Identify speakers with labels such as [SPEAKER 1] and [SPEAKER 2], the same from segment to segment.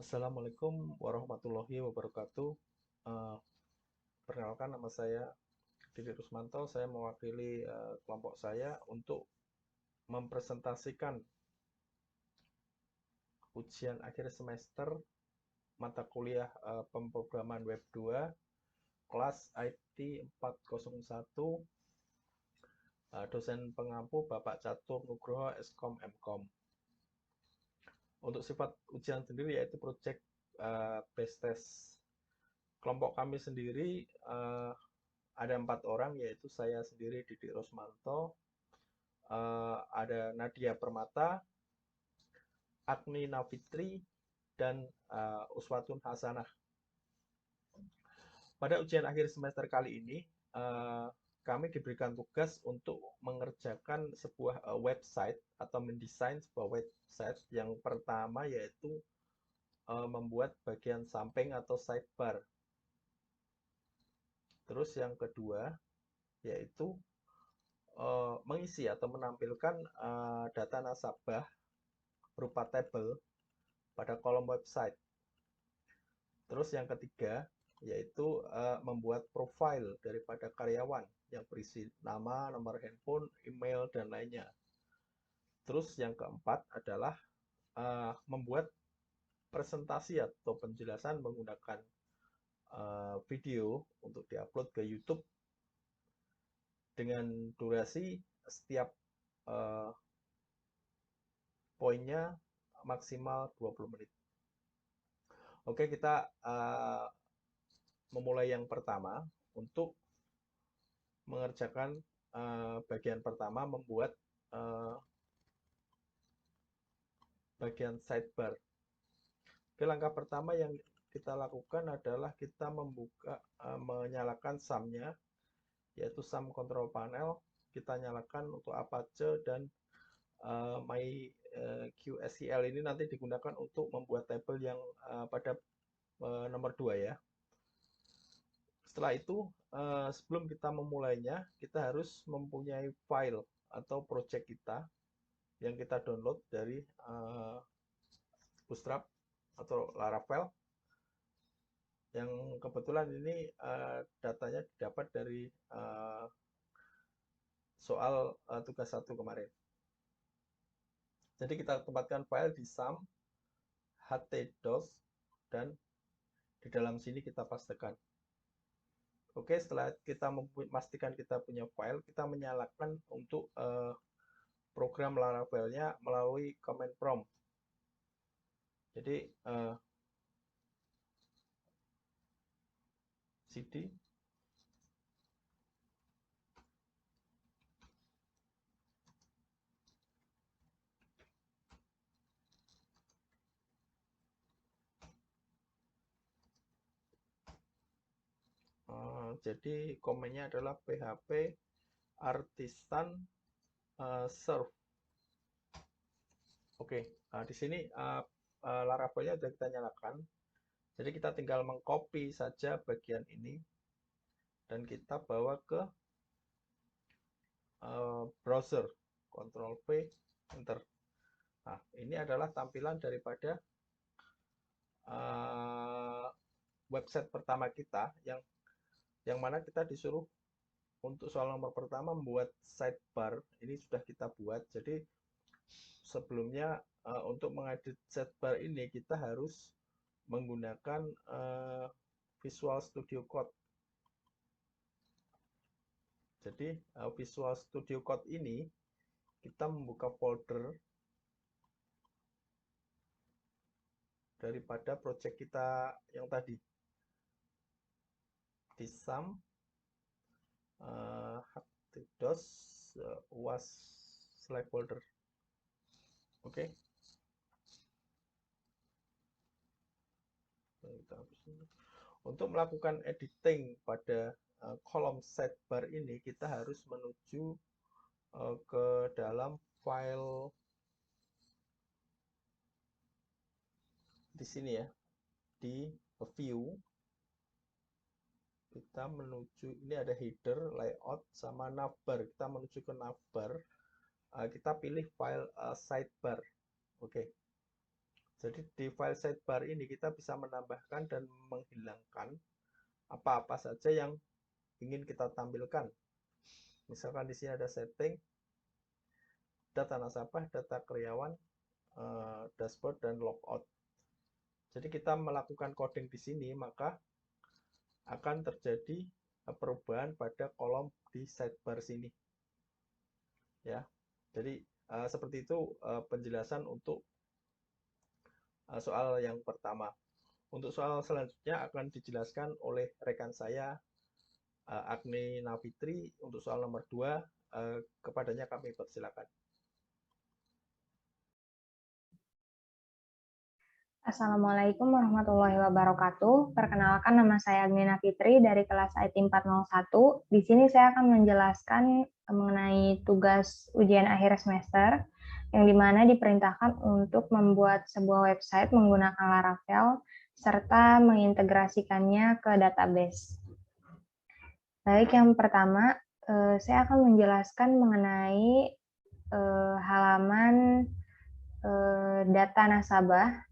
[SPEAKER 1] Assalamualaikum warahmatullahi wabarakatuh. Eh, Perkenalkan, nama saya Didi Rusmanto. Saya mewakili kelompok saya untuk mempresentasikan ujian akhir semester mata kuliah pemrograman Web 2 kelas IT 401, dosen pengampu Bapak Catur Nugroho Skom Mkom. Untuk sifat ujian sendiri yaitu project based test. Kelompok kami sendiri ada 4 orang, yaitu saya sendiri Didi Rusmanto, ada Nadia Permata, Agni Navitri, dan Uswatun Hasanah. Pada ujian akhir semester kali ini, kami diberikan tugas untuk mengerjakan sebuah website atau mendesain sebuah website. Yang pertama yaitu membuat bagian samping atau sidebar. Terus yang kedua yaitu mengisi atau menampilkan data nasabah berupa tabel pada kolom website. Terus yang ketiga yaitu membuat profil daripada karyawan yang berisi nama, nomor handphone, email, dan lainnya. Terus yang keempat adalah membuat presentasi atau penjelasan menggunakan video untuk diupload ke YouTube dengan durasi setiap poinnya maksimal 20 menit. Oke, kita memulai yang pertama. Untuk mengerjakan bagian pertama, membuat bagian sidebar. Oke, langkah pertama yang kita lakukan adalah kita menyalakan SAM-nya, yaitu SAM control panel. Kita nyalakan untuk Apache, dan MyQSQL ini nanti digunakan untuk membuat tabel yang pada nomor 2 ya. Setelah itu, sebelum kita memulainya, kita harus mempunyai file atau project kita yang kita download dari Bootstrap atau Laravel, yang kebetulan ini datanya didapat dari soal tugas 1 kemarin. Jadi kita tempatkan file di SAM htdos, dan di dalam sini kita pastekan. Oke, setelah kita memastikan kita punya file, kita menyalakan untuk program Laravelnya melalui command prompt. Jadi cd jadi komennya adalah php artisan serve. Oke, di sini Laravelnya sudah kita nyalakan. Jadi kita tinggal mengcopy saja bagian ini dan kita bawa ke browser. Ctrl V, enter. Nah, ini adalah tampilan daripada website pertama kita, yang mana kita disuruh untuk soal nomor pertama membuat sidebar. Ini sudah kita buat. Jadi sebelumnya untuk mengedit sidebar ini kita harus menggunakan Visual Studio Code. Jadi Visual Studio Code ini kita membuka folder daripada project kita yang tadi di SAM htdos was folder. Oke. Untuk melakukan editing pada kolom sidebar ini, kita harus menuju ke dalam file di sini ya, di view. Kita menuju, ini ada header, layout, sama navbar. Kita menuju ke navbar. Kita pilih file sidebar. Oke. Jadi di file sidebar ini kita bisa menambahkan dan menghilangkan apa-apa saja yang ingin kita tampilkan. Misalkan di sini ada setting, data nasabah, data karyawan, dashboard, dan logout. Jadi kita melakukan coding di sini, maka akan terjadi perubahan pada kolom di sidebar sini. Ya, jadi seperti itu penjelasan untuk soal yang pertama. Untuk soal selanjutnya akan dijelaskan oleh rekan saya, Agni Navitri. Untuk soal nomor 2, kepadanya kami persilakan.
[SPEAKER 2] Assalamualaikum warahmatullahi wabarakatuh. Perkenalkan, nama saya Agni Navitri dari kelas IT 401. Di sini saya akan menjelaskan mengenai tugas ujian akhir semester, yang dimana diperintahkan untuk membuat sebuah website menggunakan Laravel, serta mengintegrasikannya ke database. Baik, yang pertama, saya akan menjelaskan mengenai halaman data nasabah,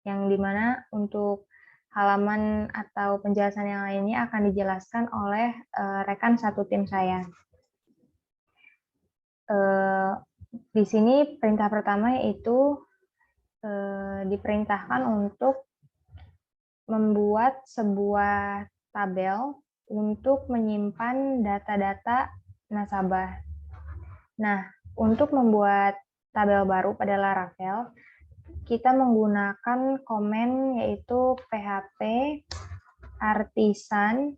[SPEAKER 2] yang dimana untuk halaman atau penjelasan yang lainnya akan dijelaskan oleh rekan satu tim saya. Di sini perintah pertama yaitu diperintahkan untuk membuat sebuah tabel untuk menyimpan data-data nasabah. Nah, untuk membuat tabel baru pada Laravel, kita menggunakan komen yaitu php artisan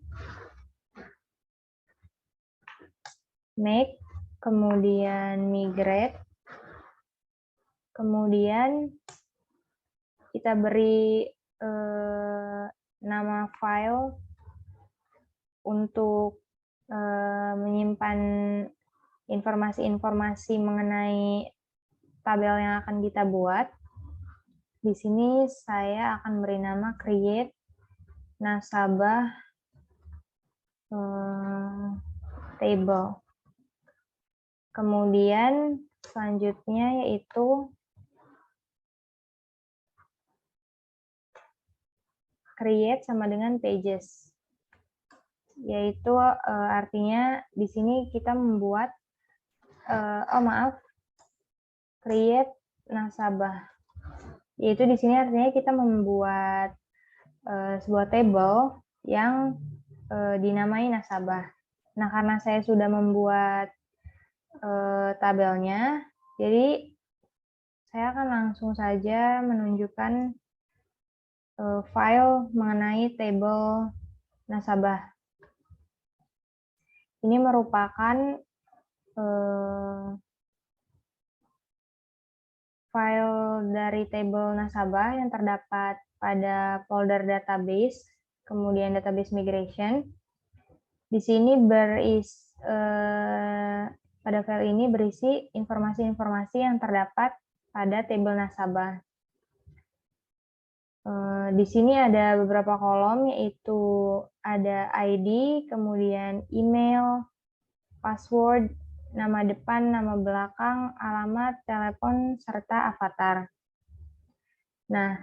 [SPEAKER 2] make, kemudian migrate, kemudian kita beri nama file untuk menyimpan informasi-informasi mengenai tabel yang akan kita buat. Di sini saya akan beri nama create nasabah table. Kemudian selanjutnya yaitu create sama dengan pages, yaitu artinya di sini kita membuat create nasabah, yaitu di sini artinya kita membuat sebuah table yang dinamai nasabah. Nah, karena saya sudah membuat tabelnya, jadi saya akan langsung saja menunjukkan file mengenai table nasabah. Ini merupakan file dari table nasabah yang terdapat pada folder database, kemudian database migration. Di sini pada file ini berisi informasi-informasi yang terdapat pada table nasabah. Di sini ada beberapa kolom, yaitu ada ID, kemudian email, password, nama depan, nama belakang, alamat, telepon, serta avatar. Nah,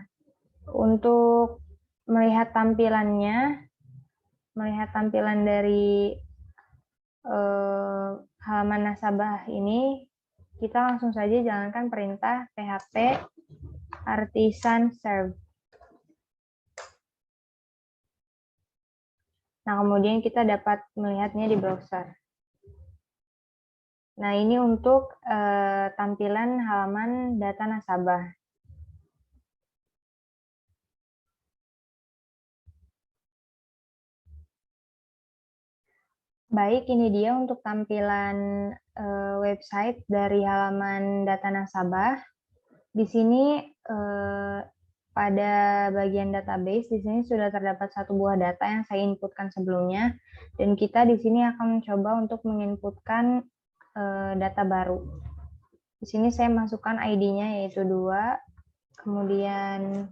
[SPEAKER 2] untuk melihat tampilannya, melihat tampilan dari halaman nasabah ini, kita langsung saja jalankan perintah php artisan serve. Nah, kemudian kita dapat melihatnya di browser. Nah, ini untuk tampilan halaman data nasabah. Baik, ini dia untuk tampilan website dari halaman data nasabah. Di sini pada bagian database, di sini sudah terdapat satu buah data yang saya inputkan sebelumnya, dan kita di sini akan mencoba untuk menginputkan data baru. Di sini saya masukkan ID-nya yaitu 2, kemudian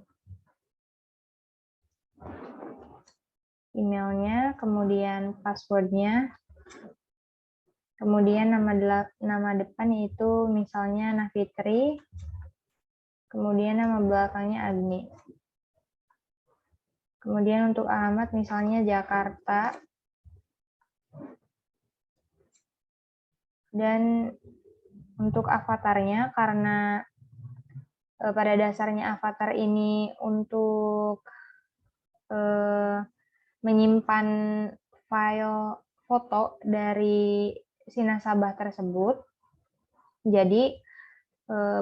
[SPEAKER 2] emailnya, kemudian passwordnya, kemudian nama depan yaitu misalnya Navitri, Kemudian nama belakangnya Agni. Kemudian untuk alamat misalnya Jakarta. Dan untuk avatarnya, karena pada dasarnya avatar ini untuk menyimpan file foto dari si nasabah tersebut, jadi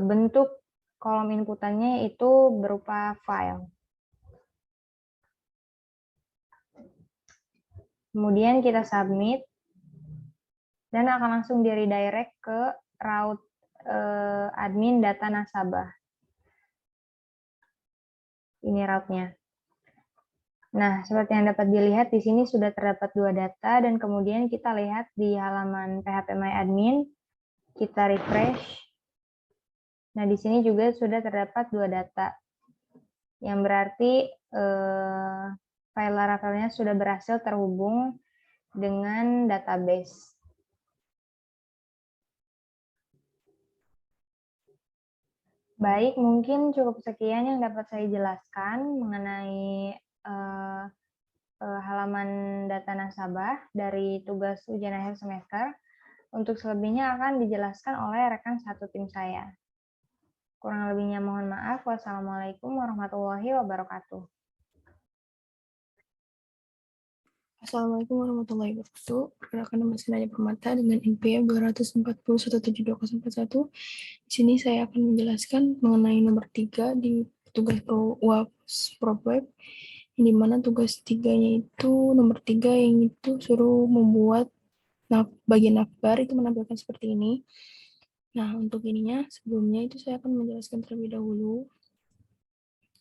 [SPEAKER 2] bentuk kolom inputannya itu berupa file. Kemudian kita submit, dan akan langsung di redirect ke route admin data nasabah. Ini route-nya. Nah, seperti yang dapat dilihat di sini sudah terdapat 2 data, dan kemudian kita lihat di halaman phpMyAdmin, kita refresh. Nah, di sini juga sudah terdapat 2 data, yang berarti file Laravelnya sudah berhasil terhubung dengan database. Baik, mungkin cukup sekian yang dapat saya jelaskan mengenai halaman data nasabah dari tugas ujian akhir semester. Untuk selebihnya akan dijelaskan oleh rekan satu tim saya. Kurang lebihnya mohon maaf. Wassalamualaikum warahmatullahi wabarakatuh.
[SPEAKER 3] Assalamualaikum warahmatullahi wabarakatuh. Perkenalkan, nama saya Nadia Permata dengan NPM 240172041. Di sini saya akan menjelaskan mengenai nomor 3 di tugas ProWeb, di mana tugas 3-nya itu nomor 3 yang itu suruh membuat bagian navbar itu menampilkan seperti ini. Nah, untuk ininya sebelumnya itu saya akan menjelaskan terlebih dahulu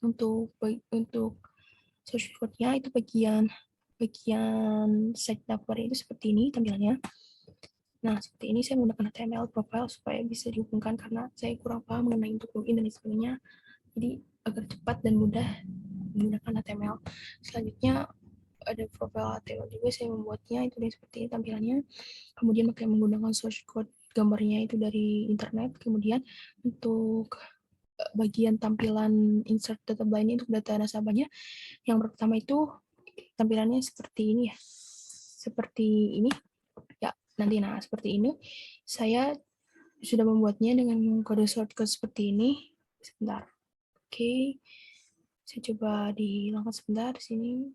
[SPEAKER 3] untuk source code-nya itu bagian site navbar itu seperti ini tampilannya. Nah, seperti ini saya menggunakan HTML profile supaya bisa dihubungkan karena saya kurang paham mengenai untuk login dan sebagainya. Jadi agar cepat dan mudah menggunakan HTML. Selanjutnya ada profile HTML juga saya membuatnya itu seperti ini tampilannya. Kemudian pakai menggunakan source code gambarnya itu dari internet. Kemudian untuk bagian tampilan insert data blind untuk data nasabahnya, yang pertama itu tampilannya seperti ini ya. Seperti ini. Ya, nanti seperti ini. Saya sudah membuatnya dengan kode shortcut seperti ini. Sebentar. Oke. Saya coba dihilangkan sebentar di sini.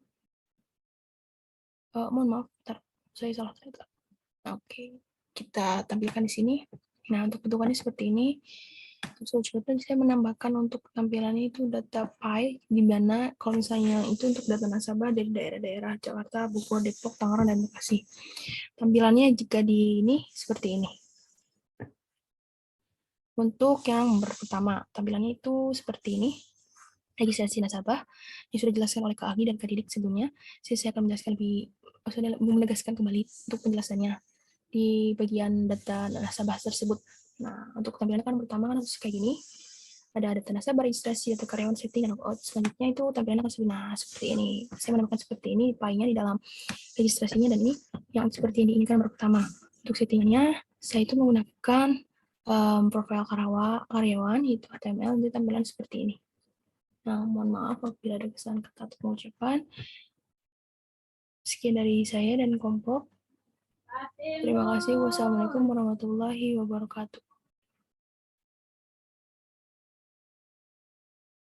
[SPEAKER 3] Mohon maaf, bentar. Saya salah ternyata. Oke. Kita tampilkan di sini. Nah, untuk bentukannya seperti ini. Sebetulnya saya menambahkan untuk tampilannya itu data pie, di mana kalau misalnya itu untuk data nasabah dari daerah-daerah Jakarta, Bogor, Depok, Tangerang, dan Bekasi. Tampilannya jika di ini seperti ini. Untuk yang pertama, tampilannya itu seperti ini. Registrasi nasabah yang sudah dijelaskan oleh Kak Agni dan Kak Didik sebelumnya. Saya akan menegaskan kembali untuk penjelasannya di bagian data nasabah tersebut. Nah, untuk tampilan kan pertama kan harus kayak gini. Ada data nasabah, registrasi, data karyawan, setting, dan logout. Selanjutnya itu tampilannya akan seperti ini. Saya menambahkan seperti ini, file-nya di dalam registrasinya, dan ini yang seperti yang diinginkan pertama. Untuk settingannya, saya itu menggunakan profil karyawan, yaitu HTML, di tampilan seperti ini. Nah, mohon maaf apabila ada kesalahan kata atau pengucapan. Sekian dari saya dan kelompok. Terima kasih. Wassalamualaikum warahmatullahi wabarakatuh.